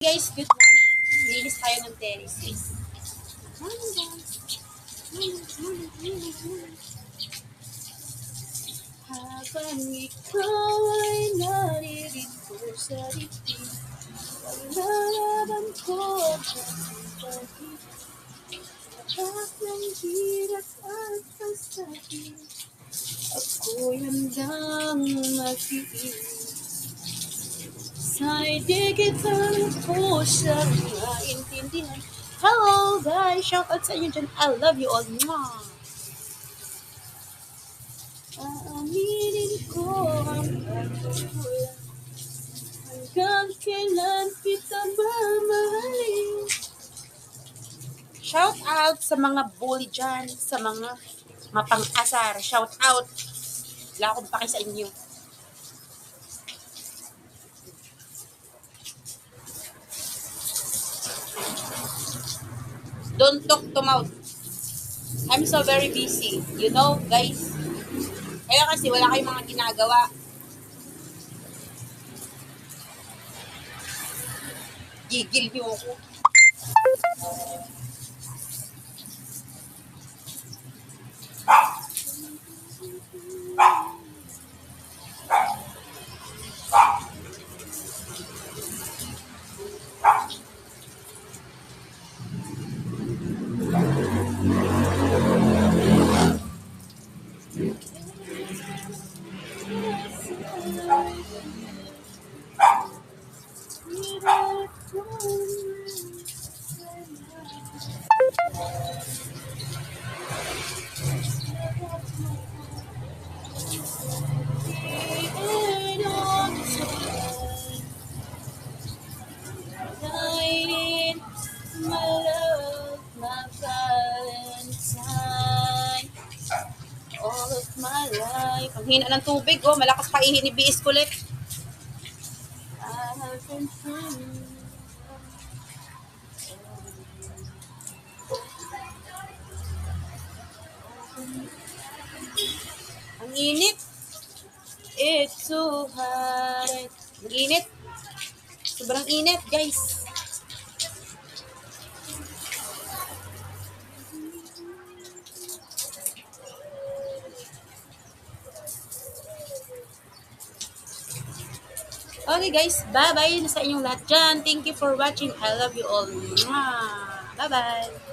Guys, good morning. Linis tayo ng terrace. Morning, guys. Morning. Habang ikaw ay naririto sa dibdib, paglalaban ko ang lahat ng hirap at pasakit. Ako'y handang magtiis. Sa'y di kita ko siyang maintindihan. Hello guys! Shout out sa inyo dyan. I love you all. Mwah! Aaminin ko ang pagkukulang. Hanggang kailan kita mamahalin? Shout out sa mga bully dyan. Sa mga mapang-asar. Shout out. Wala akong paki sa inyo. Don't talk to mouth. I'm so very busy. You know, guys. Kaya kasi wala kayong mga ginagawa. Gigil niyo ako. My life. Ang hina ng tubig, oh. Malakas pa ihi ni BS kulit. Ang init. It's so hot. Ang init. Sobrang init, guys. Okay guys, bye-bye sa inyong lahat dyan. Thank you for watching. I love you all. Bye-bye.